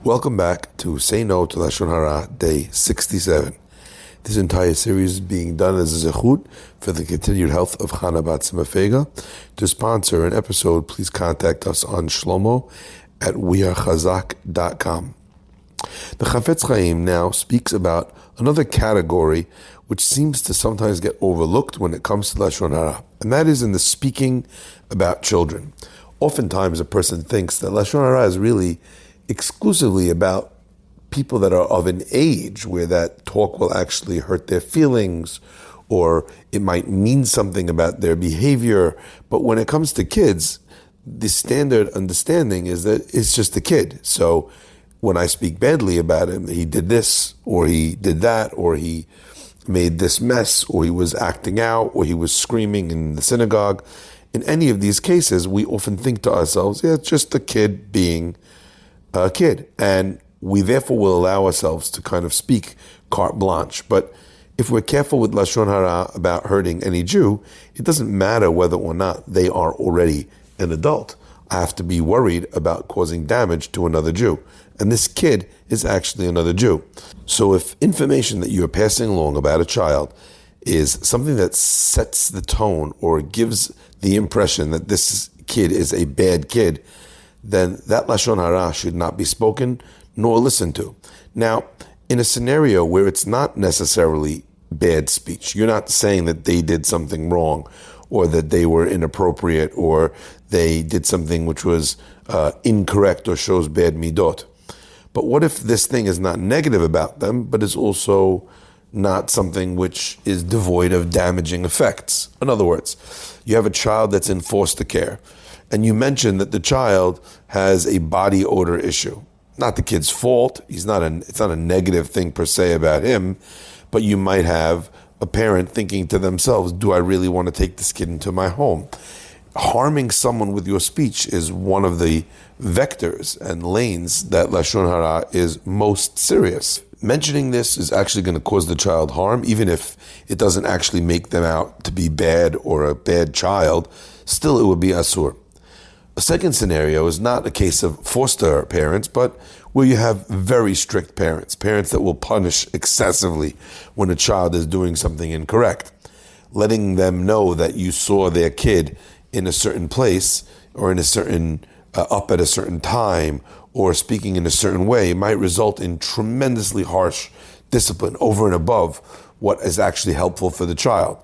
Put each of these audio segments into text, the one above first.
Welcome back to Say No to Lashon Hara, day 67. This entire series is being done as a zechut for the continued health of Chana Bat Simafega. To sponsor an episode, please contact us on Shlomo at wearechazak.com. The Chafetz Chaim now speaks about another category which seems to sometimes get overlooked when it comes to Lashon Hara, and that is in the speaking about children. Oftentimes a person thinks that Lashon Hara is really exclusively about people that are of an age where that talk will actually hurt their feelings, or it might mean something about their behavior. But when it comes to kids, the standard understanding is that it's just a kid. So when I speak badly about him, he did this, or he did that, or he made this mess, or he was acting out, or he was screaming in the synagogue. In any of these cases, we often think to ourselves, yeah, it's just a kid being a kid, and we therefore will allow ourselves to kind of speak carte blanche. But if we're careful with Lashon Hara about hurting any Jew, it doesn't matter whether or not they are already an adult. I have to be worried about causing damage to another Jew, and this kid is actually another Jew. So if information that you are passing along about a child is something that sets the tone or gives the impression that this kid is a bad kid, then that Lashon Hara should not be spoken nor listened to. Now, in a scenario where it's not necessarily bad speech, you're not saying that they did something wrong, or that they were inappropriate, or they did something which was incorrect or shows bad midot. But what if this thing is not negative about them, but is also not something which is devoid of damaging effects? In other words, you have a child that's in foster care, and you mention that the child has a body odor issue. Not the kid's fault. It's not a negative thing per se about him, but you might have a parent thinking to themselves, do I really want to take this kid into my home? Harming someone with your speech is one of the vectors and lanes that Lashon Hara is most serious. Mentioning this is actually going to cause the child harm, even if it doesn't actually make them out to be bad or a bad child. Still, it would be asur. A second scenario is not a case of foster parents, but where you have very strict parents that will punish excessively when a child is doing something incorrect. Letting them know that you saw their kid in a certain place, or in a certain up at a certain time, or speaking in a certain way might result in tremendously harsh discipline over and above what is actually helpful for the child.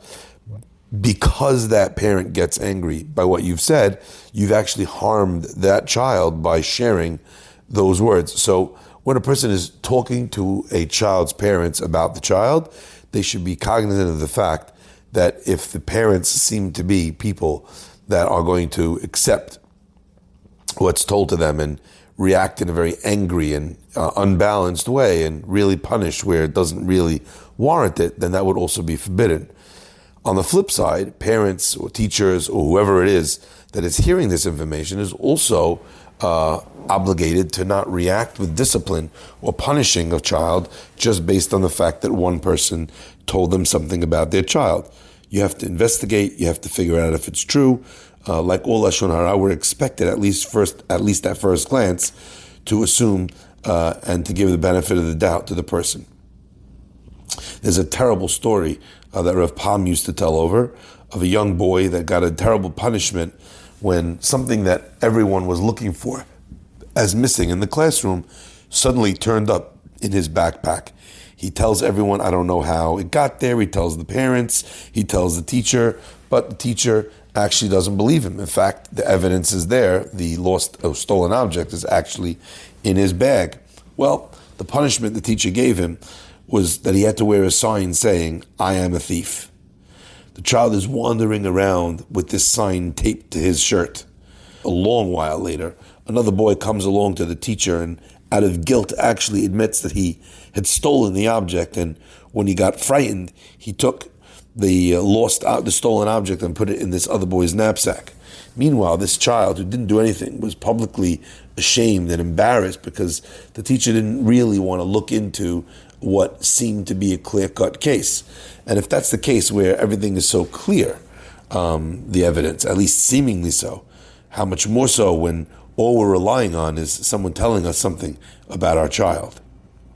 Because that parent gets angry by what you've said, you've actually harmed that child by sharing those words. So when a person is talking to a child's parents about the child, they should be cognizant of the fact that if the parents seem to be people that are going to accept what's told to them and react in a very angry and unbalanced way and really punish where it doesn't really warrant it, then that would also be forbidden. On the flip side, parents or teachers or whoever it is that is hearing this information is also obligated to not react with discipline or punishing a child just based on the fact that one person told them something about their child. You have to investigate, you have to figure out if it's true. Like all Lashon Hara, we're expected at least at first glance to assume and to give the benefit of the doubt to the person. There's a terrible story that Rav Pam used to tell over of a young boy that got a terrible punishment when something that everyone was looking for as missing in the classroom suddenly turned up in his backpack. He tells everyone, I don't know how it got there. He tells the parents, he tells the teacher, but the teacher actually doesn't believe him. In fact, the evidence is there. The lost or stolen object is actually in his bag. Well, the punishment the teacher gave him was that he had to wear a sign saying, I am a thief. The child is wandering around with this sign taped to his shirt. A long while later, another boy comes along to the teacher and out of guilt actually admits that he had stolen the object, and when he got frightened, he took the stolen object and put it in this other boy's knapsack. Meanwhile, this child who didn't do anything was publicly ashamed and embarrassed because the teacher didn't really want to look into what seemed to be a clear-cut case. And if that's the case where everything is so clear, the evidence, at least seemingly so, how much more so when all we're relying on is someone telling us something about our child.